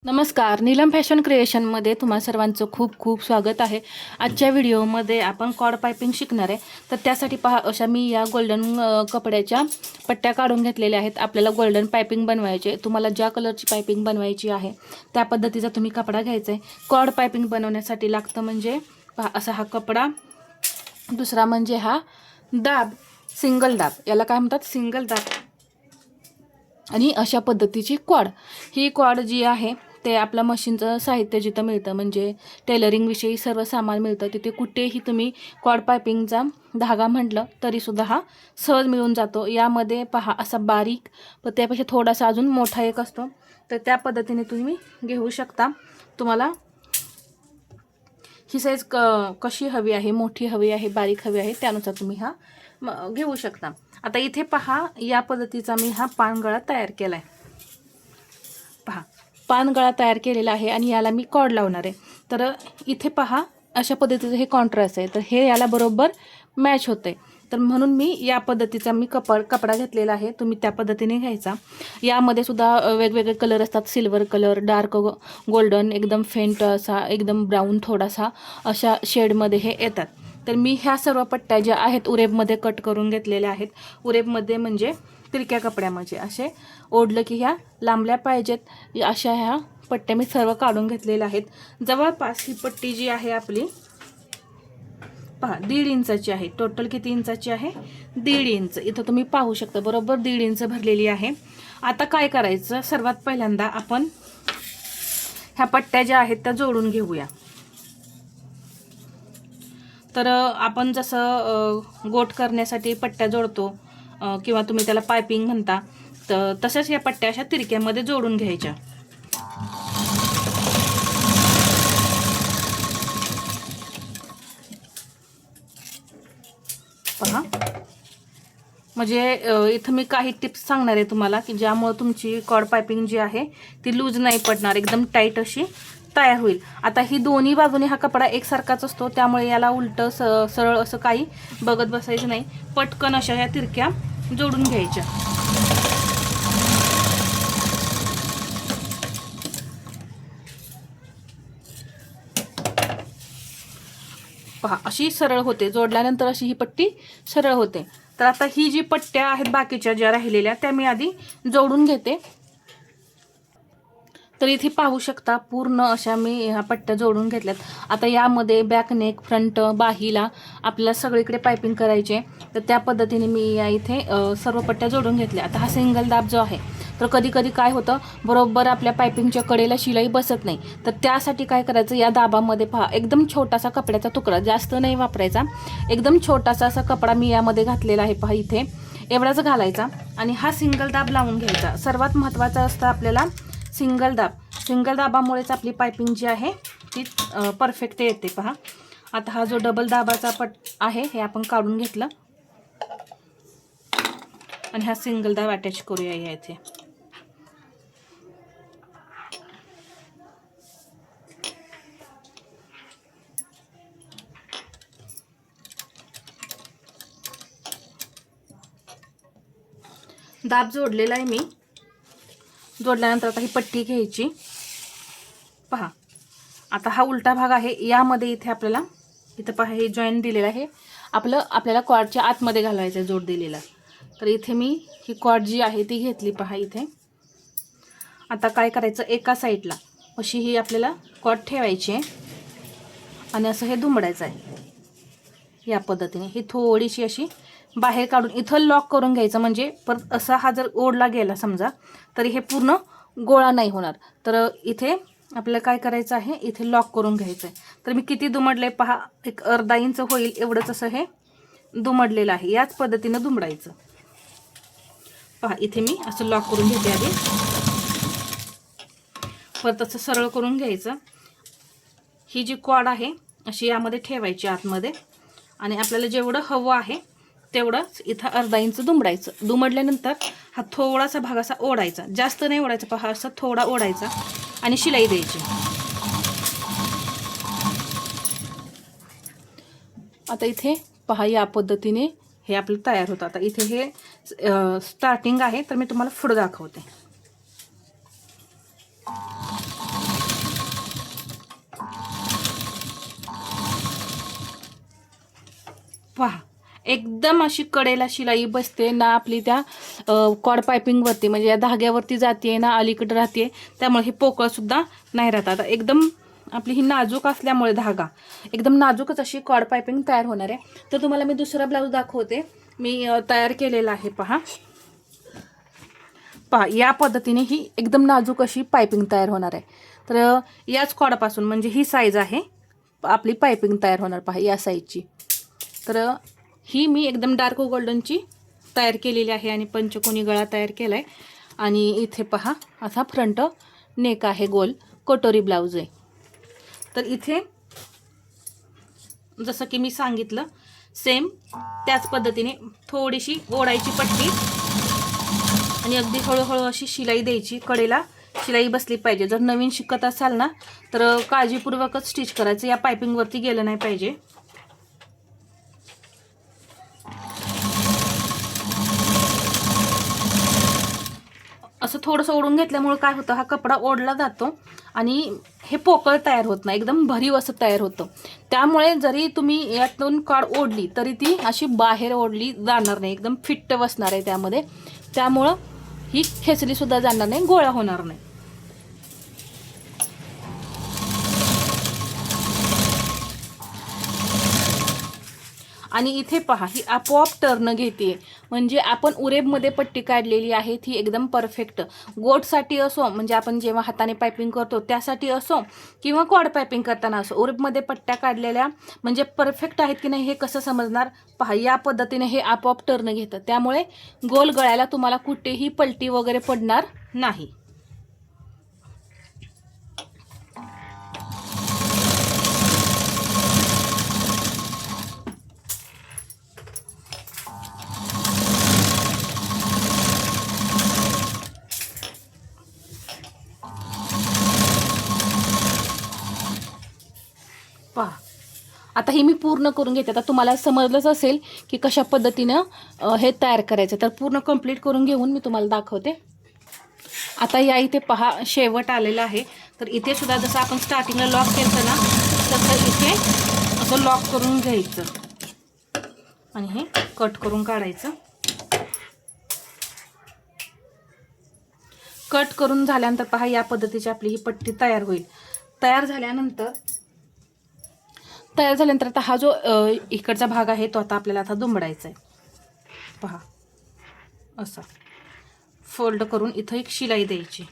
नमस्कार, नीलम फॅशन क्रिएशनमध्ये तुम्हा सर्वांचं खूप खूप स्वागत आहे। आजच्या व्हिडिओमध्ये आपण कॉर्ड पायपिंग शिकणार आहे। तर त्यासाठी पहा, अशा मी या गोल्डन कपड्याच्या पट्ट्या काढून घेतलेल्या आहेत। आपल्याला गोल्डन पायपिंग बनवायचे, तुम्हाला ज्या कलरची पायपिंग बनवायची आहे त्या पद्धतीचा तुम्ही कपडा घ्यायचा आहे। कॉर्ड पायपिंग बनवण्यासाठी लागतं म्हणजे पहा असा हा कपडा, दुसरा म्हणजे हा दाब, सिंगल दाब, याला काय म्हणतात सिंगल दाब, आणि अशा पद्धतीची कॉर्ड। ही कॉर्ड जी आहे ते आपलं मशीनचं साहित्य जिथं मिळतं, म्हणजे टेलरिंगविषयी सर्व सामान मिळतं, तिथे कुठेही तुम्ही कॉर्ड पायपिंगचा धागा म्हटलं तरीसुद्धा हा सहज मिळून जातो। यामध्ये पहा असा बारीक, पण त्यापेक्षा थोडासा अजून मोठा एक असतो, तर त्या पद्धतीने तुम्ही घेऊ शकता। तुम्हाला ही साईज कशी हवी आहे, मोठी हवी आहे, बारीक हवी आहे, त्यानुसार तुम्ही हा घेऊ शकता। आता इथे पहा, या पद्धतीचा मी हा पानगळा तयार केला आहे। पहा, पानगळा तयार केलेला आहे आणि याला मी कॉर्ड लावणार आहे। तर इथे पहा अशा पद्धतीचं हे कॉन्ट्रास्ट आहे, तर हे याला बरोबर मॅच होते। तर म्हणून मी या पद्धतीचा कपडा घेतलेला आहे, तुम्ही त्या पद्धतीने घ्यायचा। यामध्ये सुद्धा वेगवेगळे कलर असतात, सिल्वर कलर, डार्क गोल्डन, एकदम फेंट असा, एकदम ब्राऊन थोडासा, अशा शेडमध्ये हे येतात। तर मी ह्या सर्व पट्ट्या ज्या आहेत उरेबमध्ये कट करून घेतलेल्या आहेत। उरेबमध्ये म्हणजे तिरक्या कपड्यामध्ये असे ओढलं की ह्या लांबल्या पाहिजेत, अशा ह्या पट्ट्या मी सर्व काढून घेतलेल्या आहेत। जवळपास ही पट्टी जी आहे आपली पहा 1.5 इंचाची आहे। टोटल किती इंचाची आहे? 1.5 इंच। इथं तुम्ही पाहू शकता बरोबर 1.5 इंच भरलेली आहे। आता काय करायचं, सर्वात पहिल्यांदा आपण ह्या पट्ट्या ज्या आहेत त्या जोडून घेऊया। तर आपण जसं गोट करण्यासाठी पट्ट्या जोडतो किंवा तुम्ही त्याला पायपिंग म्हणता, तर तसंच या पट्ट्या अशा तिरक्यामध्ये जोडून घ्यायच्या। पहा, म्हणजे इथं मी काही टिप्स सांगणार आहे तुम्हाला की ज्यामुळे तुमची कॉर्ड पायपिंग जी आहे ती लूज नाही पडणार, एकदम टाईट अशी तयार होईल। आता ही दोन्ही बाजूने हा कपडा एकसारखाच असतो, त्यामुळे याला उलटं सरळ असं काही बघत बसायचं नाही, पटकन अशा ह्या तिरक्या जोडून घ्यायच्या। पहा अशी सरळ होते, जोडल्यानंतर अशी ही पट्टी सरळ होते। तर आता ही जी पट्ट्या आहेत बाकीच्या ज्या राहिलेल्या त्या मी आधी जोडून घेते। तर इथे पाहू शकता पूर्ण अशा मी ह्या पट्ट्या जोडून घेतल्यात। आता यामध्ये बॅक नेक, फ्रंट, बाहीला आपल्याला सगळीकडे पायपिंग करायचे, तर त्या पद्धतीने मी या इथे सर्व पट्ट्या जोडून घेतल्या। आता हा सिंगल दाब जो आहे, तर कधी कधी काय होतं, बरोबर आपल्या पायपिंगच्या कडेला शिलाई बसत नाही, तर त्यासाठी काय करायचं, या दाबामध्ये पहा एकदम छोटासा कपड्याचा तुकडा, जास्त नाही वापरायचा, एकदम छोटासा असा कपडा मी यामध्ये घातलेला आहे। पहा इथे एवढाच घालायचा आणि हा सिंगल दाब लावून घ्यायचा। सर्वात महत्त्वाचं असतं आपल्याला सिंगल दाब। सिंगल दाबामुळेच आपली पायपिंग जी आहे ती परफेक्ट येते। पहा आता हा जो डबल दाबाचा पट आहे हे आपण काढून घेतलं आणि हा सिंगल दाब अटॅच करूया या इथे। दाब जोडलेला आहे मी। जोडल्यानंतर आता ही पट्टी घ्यायची। पहा आता हा उलटा भाग आहे, यामध्ये इथे आपल्याला इथं पहा हे जॉईंट दिलेलं आहे, आपल्याला कॉर्डच्या आतमध्ये घालायचं जोड दिलेला। तर इथे मी ही कॉर्ड जी आहे ती घेतली। पहा इथे आता काय करायचं, एका साईडला अशी ही आपल्याला कॉर्ड ठेवायची आहे आणि असं हे दुमडायचं आहे या पद्धतीने। ही थोडीशी अशी बाहेर काढून इथं लॉक करून घ्यायचं, म्हणजे परत असा हा जर ओढला गेला समजा तरी हे पूर्ण गोळा नाही होणार। तर इथे आपल्याला काय करायचं आहे, इथे लॉक करून घ्यायचं आहे। तर मी किती दुमडले पहा, एक अर्धा इंच होईल एवढंच असं हे दुमडलेलं आहे, याच पद्धतीनं दुमडायचं। पहा इथे मी असं लॉक करून घेते आधी, परत असं सरळ करून घ्यायचं। ही जी कॉर्ड आहे अशी यामध्ये ठेवायची आतमध्ये, आणि आपल्याला जेवढं हवं आहे तेवढंच इथं अर्धा इंच दुमडायचं। दुमडल्यानंतर हा थोडासा भाग असा ओढायचा, जास्त नाही ओढायचा, पहा असा थोडा ओढायचा आणि शिलाई द्यायची। आता इथे पहा या पद्धतीने हे आपलं तयार होतं। आता इथे हे स्टार्टिंग आहे, तर मी तुम्हाला पुढे दाखवते। एकदम अशी कडेला शिलाई बसते ना, आपली त्या कॉड पायपिंगवरती म्हणजे या धाग्यावरती जाते ना अलीकडे राहते, त्यामुळे हे पोकळसुद्धा नाही राहत. आता एकदम आपली ही नाजूक असल्यामुळे धागा एकदम नाजूकच अशी कॉड पायपिंग तयार होणार आहे. तर तुम्हाला मी दुसरा ब्लाऊज दाखवते, मी तयार केलेला आहे. पहा या पद्धतीने ही एकदम नाजूक अशी पायपिंग तयार होणार आहे. तर याच कॉडपासून म्हणजे ही साईज आहे आपली पायपिंग तयार होणार. पहा या साईजची. तर ही मी एकदम डार्क गोल्डनची तयार केलेली आहे आणि पंचकोनी गळा तयार केला आहे. आणि इथे पहा असा फ्रंट नेक आहे, गोल कटोरी ब्लाऊज आहे. तर इथे जसं की मी सांगितलं सेम त्याच पद्धतीने थोडीशी ओढायची पट्टी आणि अगदी हळूहळू अशी शिलाई द्यायची. कडेला शिलाई बसली पाहिजे. जर नवीन शिकत असाल ना तर काळजीपूर्वकच स्टिच करायचं, या पायपिंगवरती गेलं नाही पाहिजे. असं थोडंसं ओढून घेतल्यामुळे काय होतं, हा कपडा ओढला जातो आणि हे पोकळ तयार होत नाही, एकदम भरीव असं तयार होतं. त्यामुळे जरी तुम्ही यातून कॉड ओढली तरी ती अशी बाहेर ओढली जाणार नाही, एकदम फिट्ट बसणार आहे त्यामध्ये. त्यामुळं ही खेचलीसुद्धा जाणार नाही, गोळा होणार नाही. आणि इथे पहा ही आपोआप टर्न घेते, म्हणजे आपण उरेबमध्ये पट्टी काढलेली आहे ती एकदम परफेक्ट. गोटसाठी असो म्हणजे आपण जेव्हा हाताने पायपिंग करतो त्यासाठी असो किंवा कॉड पायपिंग करताना असो, उरेबमध्ये पट्ट्या काढलेल्या म्हणजे परफेक्ट आहेत की नाही हे कसं समजणार. पहा या पद्धतीने हे आपोआप टर्न घेतं, त्यामुळे गोल गळ्याला तुम्हाला कुठेही पलटी वगैरे पडणार नाही. पहा आता ही मी पूर्ण करून घेते. आता तुम्हाला समजलंच असेल की कशा पद्धतीनं हे तयार करायचं. तर पूर्ण कंप्लीट करून घेऊन मी तुम्हाला दाखवते. आता या इथे पहा शेवट आलेला आहे. तर इथे सुद्धा जसं आपण स्टार्टिंगला लॉक केलं ना तसं इथे असं लॉक करून घ्यायचं आणि हे कट करून काढायचं. कट करून झाल्यानंतर पहा या पद्धतीची आपली ही पट्टी तयार होईल. तयार झाल्यानंतर आता हा जो इकडचा भाग आहे तो आता आपल्याला आता दुमडायचा आहे. पहा असा फोल्ड करून इथं एक शिलाई द्यायची.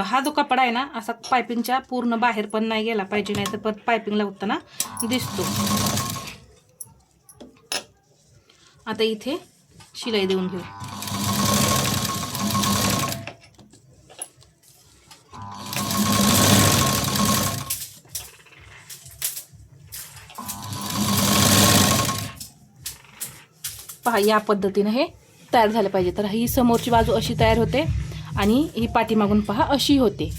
हा जो कपडा आहे ना असा पायपिंगच्या पूर्ण बाहेर पण नाही गेला पाहिजे, नाही तर परत पायपिंग लावताना दिसतो. आता इथे शिलाई देऊन घेऊ. पहा या पद्धतीने हे तयार झालं पाहिजे. तर ही समोरची बाजू अशी तयार होते आणि ही पाठीमागून पहा अशी होते.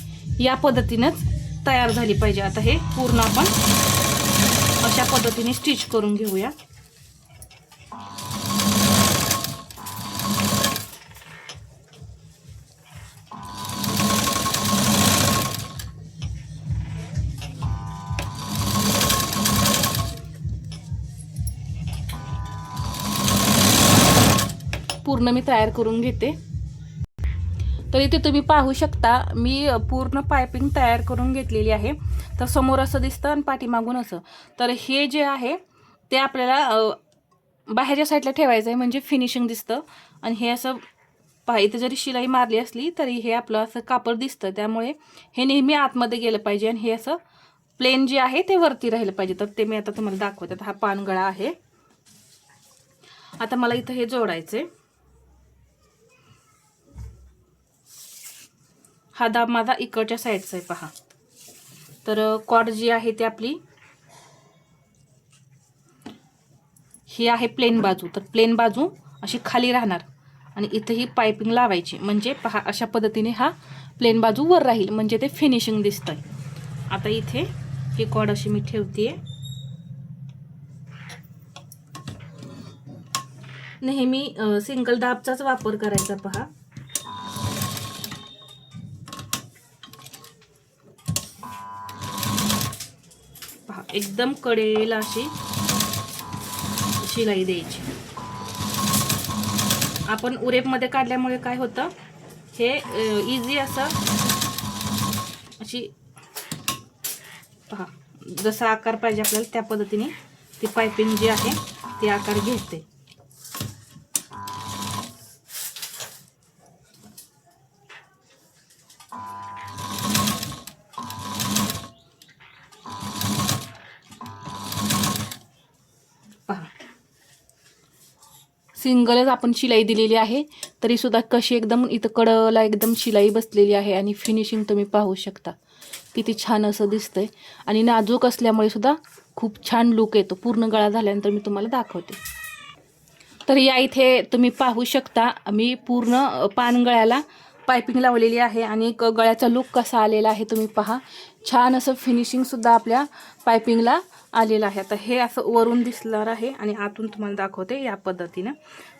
या पद्धतीनेच तयार झाली पाहिजे. आता हे पूर्ण आपण अशा पद्धतीने स्टिच करून घेऊया. पूर्ण मी तयार करून घेते. तर इथे तुम्ही पाहू शकता मी पूर्ण पायपिंग तयार करून घेतलेली आहे. तर समोर असं दिसतं आणि पाठीमागून असं. तर हे जे आहे ते आपल्याला बाहेरच्या साईडला ठेवायचं आहे म्हणजे फिनिशिंग दिसतं. आणि हे असं पहा इथे जरी शिलाई मारली असली तरी हे आपलं असं कापड दिसतं, त्यामुळे हे नेहमी आतमध्ये गेलं पाहिजे आणि हे असं प्लेन जे आहे ते वरती राहिलं पाहिजे. तर ते मी आता तुम्हाला दाखवते. हा पानगळा आहे. आता मला इथं हे जोडायचं आहे. हा दाब माझा इकडच्या साईडचा आहे पहा. तर कॉड जी आहे ती आपली ही आहे प्लेन बाजू. तर प्लेन बाजू अशी खाली राहणार आणि इथे ही पायपिंग लावायची, म्हणजे पहा अशा पद्धतीने हा प्लेन बाजू वर राहील, म्हणजे ते फिनिशिंग दिसतंय. आता इथे ही कॉड अशी मी ठेवते. नेहमी सिंगल दाबचाच वापर करायचा पहा. एकदम कडेला अशी शिलाई द्यायची. आपण उरेपमध्ये काढल्यामुळे काय होतं, हे इझी असं अशी पहा, जसा आकार पाहिजे आपल्याला त्या पद्धतीने ती पायपिंग जी आहे ती आकार घेते. पहा, सिंगलच आपण शिलाई दिलेली आहे तरी सुद्धा कशी एकदम इथं कडला एकदम शिलाई बसलेली आहे आणि फिनिशिंग तुम्ही पाहू शकता किती छान असं दिसतंय. आणि नाजूक असल्यामुळे सुद्धा खूप छान लुक येतो. पूर्ण गळा झाल्यानंतर मी तुम्हाला दाखवते. तर या इथे तुम्ही पाहू शकता मी पूर्ण पानगळ्याला पायपिंग लावलेली आहे आणि एक गळ्याचा लुक कसा आलेला आहे तुम्ही पहा. छान असं फिनिशिंगसुद्धा आपल्या पायपिंगला आलेलं आहे. आता हे असं वरून दिसणार आहे आणि आतून तुम्हाला दाखवते या पद्धतीनं.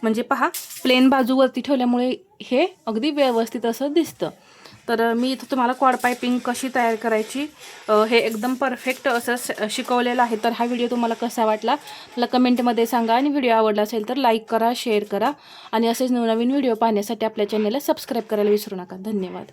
म्हणजे पहा, प्लेन बाजूवरती ठेवल्यामुळे हे अगदी व्यवस्थित असं दिसतं. तर मी इथं तुम्हाला क्वाड पायपिंग कशी तयार करायची हे एकदम परफेक्ट असं शिकवलेलं आहे. तर हा व्हिडिओ तुम्हाला कसा वाटला मला कमेंटमध्ये सांगा आणि व्हिडिओ आवडला असेल तर लाईक करा, शेअर करा आणि असेच नवनवीन व्हिडिओ पाहण्यासाठी आपल्या चॅनलला सबस्क्राईब करायला विसरू नका. धन्यवाद.